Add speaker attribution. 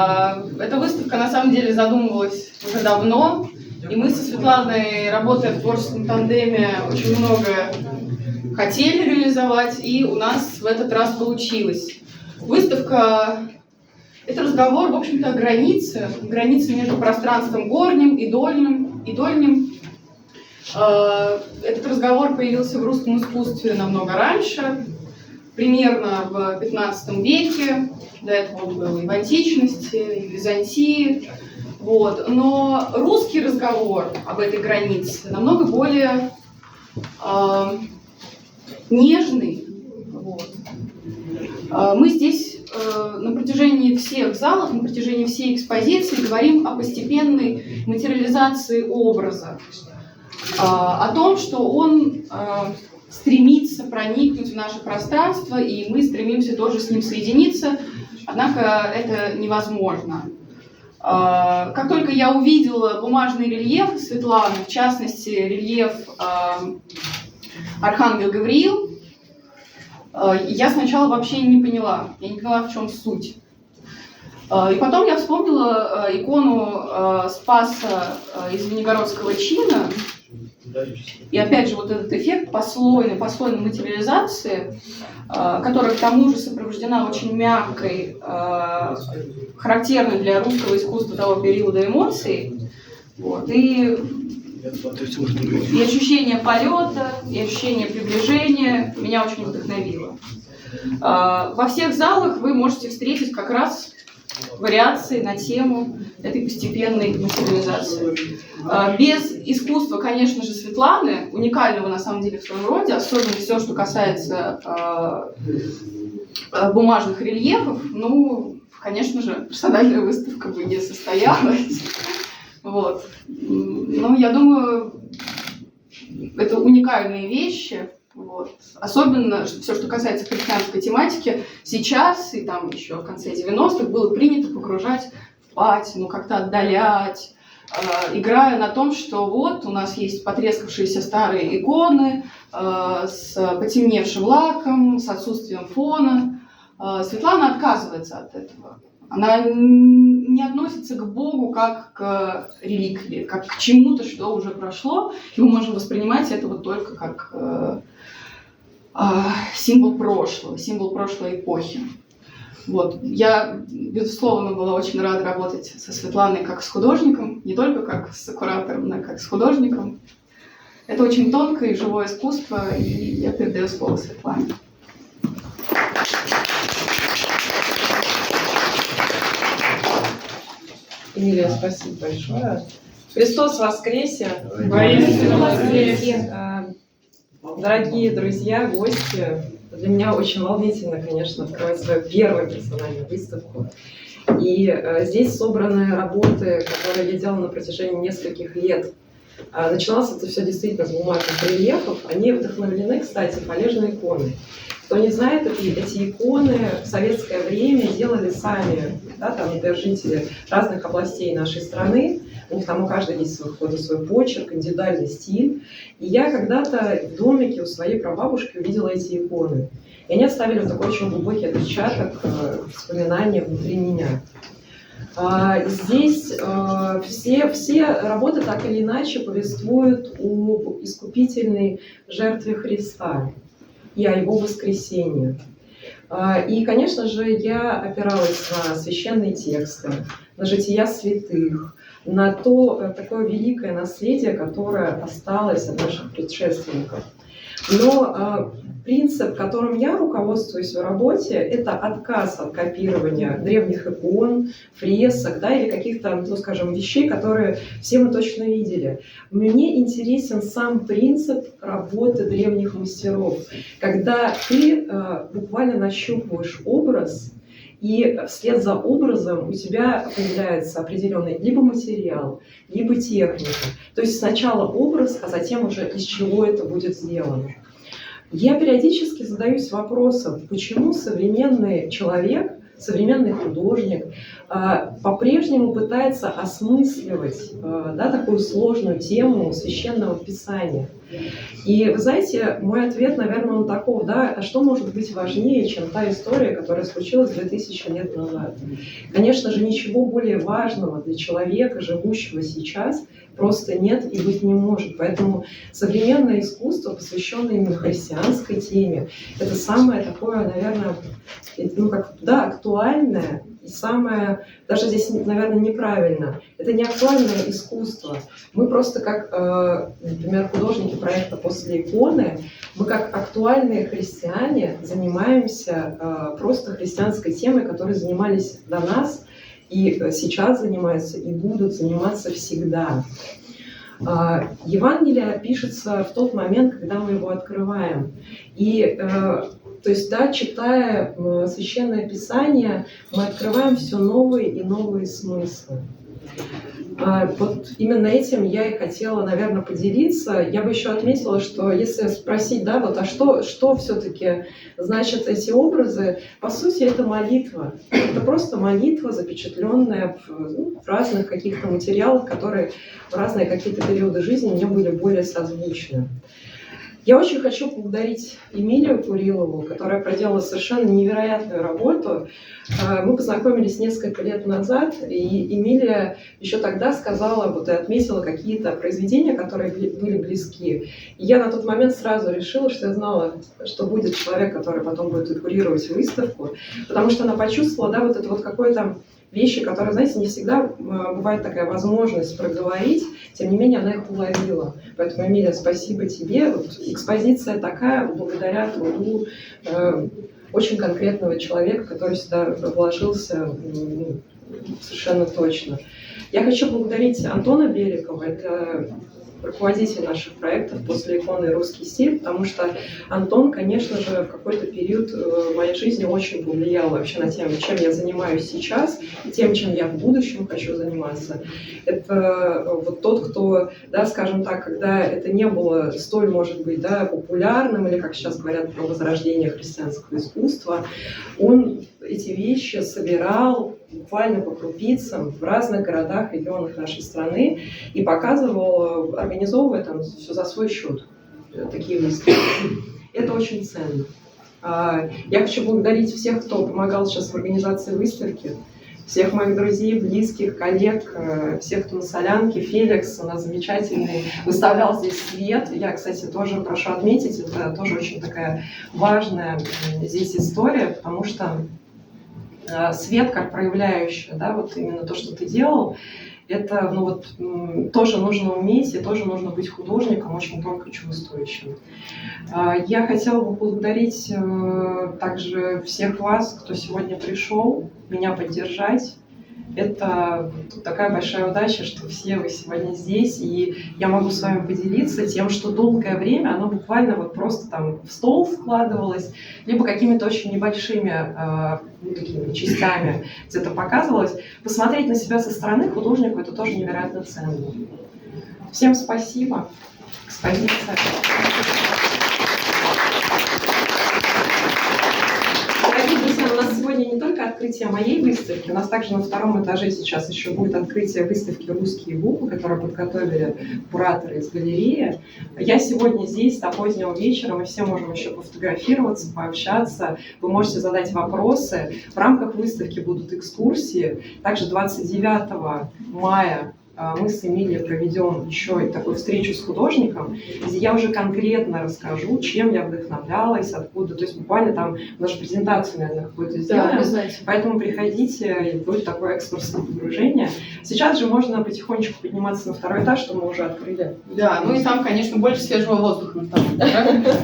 Speaker 1: Эта выставка на самом деле задумывалась уже давно, и мы со Светланой, работая в творческом тандеме, очень много хотели реализовать, и у нас в этот раз получилось. Выставка – это разговор, в общем-то, о границе между пространством горним и дольним. Этот разговор появился в русском искусстве намного раньше, примерно в XV веке. До этого он был и в античности, и в Византии. Вот. Но русский разговор об этой границе намного более нежный. Вот. Мы здесь на протяжении всех залов, на протяжении всей экспозиции говорим о постепенной материализации образа, о том, что он стремится проникнуть в наше пространство, и мы стремимся тоже с ним соединиться, однако это невозможно. Как только я увидела бумажный рельеф Светланы, в частности рельеф Архангел Гавриил, я сначала вообще не поняла, в чем суть. И потом я вспомнила икону Спаса из Звенигородского чина, и опять же вот этот эффект послойной материализации, которая к тому же сопровождена очень мягкой, характерной для русского искусства того периода эмоцией, вот, и ощущение полета, и ощущение приближения меня очень вдохновило. Во всех залах вы можете встретить как раз вариации на тему этой постепенной материализации. Без искусства, конечно же, Светланы, уникального на самом деле в своем роде, особенно все, что касается бумажных рельефов, ну, конечно же, персональная выставка бы не состоялась. Вот. Но я думаю, это уникальные вещи. Вот. Особенно все, что касается христианской тематики, сейчас и там еще в конце 90-х было принято погружать в патину, как-то отдалять, играя на том, что вот у нас есть потрескавшиеся старые иконы с потемневшим лаком, с отсутствием фона. Светлана отказывается от этого. Она не относится к Богу как к реликвии, как к чему-то, что уже прошло, и мы можем воспринимать это вот только как символ прошлой эпохи. Вот. Я, безусловно, была очень рада работать со Светланой как с художником, не только как с куратором, но и как с художником. Это очень тонкое и живое искусство, и я передаю слово Светлане.
Speaker 2: Эмилия, спасибо большое. Христос воскресе!
Speaker 1: Воистину воскресе!
Speaker 2: Дорогие друзья, гости, для меня очень волнительно, конечно, открывать свою первую персональную выставку. И здесь собраны работы, которые я делала на протяжении нескольких лет. Начиналось это все действительно с бумажных рельефов. Они вдохновлены, кстати, фалежной иконой. Кто не знает, эти иконы в советское время делали сами, да, там, жители разных областей нашей страны. У них там у каждого есть свой почерк, индивидуальный стиль. И я когда-то в домике у своей прабабушки увидела эти иконы. И они оставили такой очень глубокий отпечаток, воспоминания внутри меня. Здесь все работы так или иначе повествуют об искупительной жертве Христа и о его воскресении. И, конечно же, я опиралась на священные тексты, на жития святых, на то такое великое наследие, которое осталось от наших предшественников. Но принцип, которым я руководствуюсь в работе, это отказ от копирования древних икон, фресок, да, или каких-то, ну, скажем, вещей, которые все мы точно видели. Мне интересен сам принцип работы древних мастеров, когда ты буквально нащупываешь образ, и вслед за образом у тебя появляется определенный либо материал, либо техника. То есть сначала образ, а затем уже из чего это будет сделано. Я периодически задаюсь вопросом, почему современный человек, современный художник по-прежнему пытается осмысливать, да, такую сложную тему священного писания. И вы знаете, мой ответ, наверное, он таков, да, а что может быть важнее, чем та история, которая случилась 2000 лет назад? Конечно же, ничего более важного для человека, живущего сейчас, просто нет и быть не может. Поэтому современное искусство, посвященное именно христианской теме, это самое такое, наверное, ну как, да, актуальное и самое, даже здесь, наверное, неправильно, это не актуальное искусство. Мы просто как, например, художники проекта «После иконы», мы как актуальные христиане занимаемся просто христианской темой, которой занимались до нас, и сейчас занимаются, и будут заниматься всегда. Евангелие пишется в тот момент, когда мы его открываем. И, то есть, да, читая Священное Писание, мы открываем все новые и новые смыслы. Вот именно этим я и хотела, наверное, поделиться. Я бы еще отметила, что если спросить, да, вот, а что все-таки значат эти образы, по сути, это молитва. Это просто молитва, запечатленная в разных каких-то материалах, которые в разные какие-то периоды жизни мне были более созвучны. Я очень хочу поблагодарить Эмилию Курилову, которая проделала совершенно невероятную работу. Мы познакомились несколько лет назад, и Эмилия еще тогда сказала, вот и отметила какие-то произведения, которые были близки. И я на тот момент сразу решила, что я знала, что будет человек, который потом будет курировать выставку, потому что она почувствовала, да, вот это вот какое-то вещи, которые, знаете, не всегда бывает такая возможность проговорить, тем не менее она их уловила. Поэтому, Эмилия, спасибо тебе. Вот экспозиция такая благодаря труду очень конкретного человека, который сюда вложился совершенно точно. Я хочу благодарить Антона Беликова, это руководитель наших проектов «После иконы» и «Русский стиль», потому что Антон, конечно же, в какой-то период в моей жизни очень повлиял вообще на тему, чем я занимаюсь сейчас, и тем, чем я в будущем хочу заниматься. Это вот тот, кто, да, скажем так, когда это не было столь, может быть, да, популярным, или, как сейчас говорят, про возрождение христианского искусства, он эти вещи собирал буквально по крупицам в разных городах, регионах нашей страны и показывал, организовывая там все за свой счет, такие выставки. Это очень ценно. Я хочу благодарить всех, кто помогал сейчас в организации выставки, всех моих друзей, близких, коллег, всех, кто на солянке. Феликс у нас замечательный, выставлял здесь свет. Я, кстати, тоже прошу отметить, это тоже очень такая важная здесь история, потому что свет как проявляющий, да, вот именно то, что ты делал, это, ну вот, тоже нужно уметь, и тоже нужно быть художником, очень тонко чувствующим. Я хотела бы поблагодарить также всех вас, кто сегодня пришел меня поддержать. Это такая большая удача, что все вы сегодня здесь, и я могу с вами поделиться тем, что долгое время оно буквально вот просто там в стол складывалось, либо какими-то очень небольшими такими частями где-то показывалось. Посмотреть на себя со стороны художнику — это тоже невероятно ценно. Всем спасибо. Экспозиция. У нас сегодня не только открытие моей выставки, у нас также на втором этаже сейчас еще будет открытие выставки «Русские буквы», которую подготовили кураторы из галереи. Я сегодня здесь до позднего вечера, мы все можем еще пофотографироваться, пообщаться, вы можете задать вопросы. В рамках выставки будут экскурсии. Также 29 мая мы с Эмилией проведем еще такую встречу с художником, где я уже конкретно расскажу, чем я вдохновлялась, откуда. То есть буквально там даже презентацию, наверное, какую-то сделаем.
Speaker 1: Да,
Speaker 2: поэтому приходите, и будет такое экскурсное погружение. Сейчас же можно потихонечку подниматься на второй этаж, что мы уже открыли.
Speaker 1: Да, ну и там, конечно, больше свежего воздуха на втором этаже.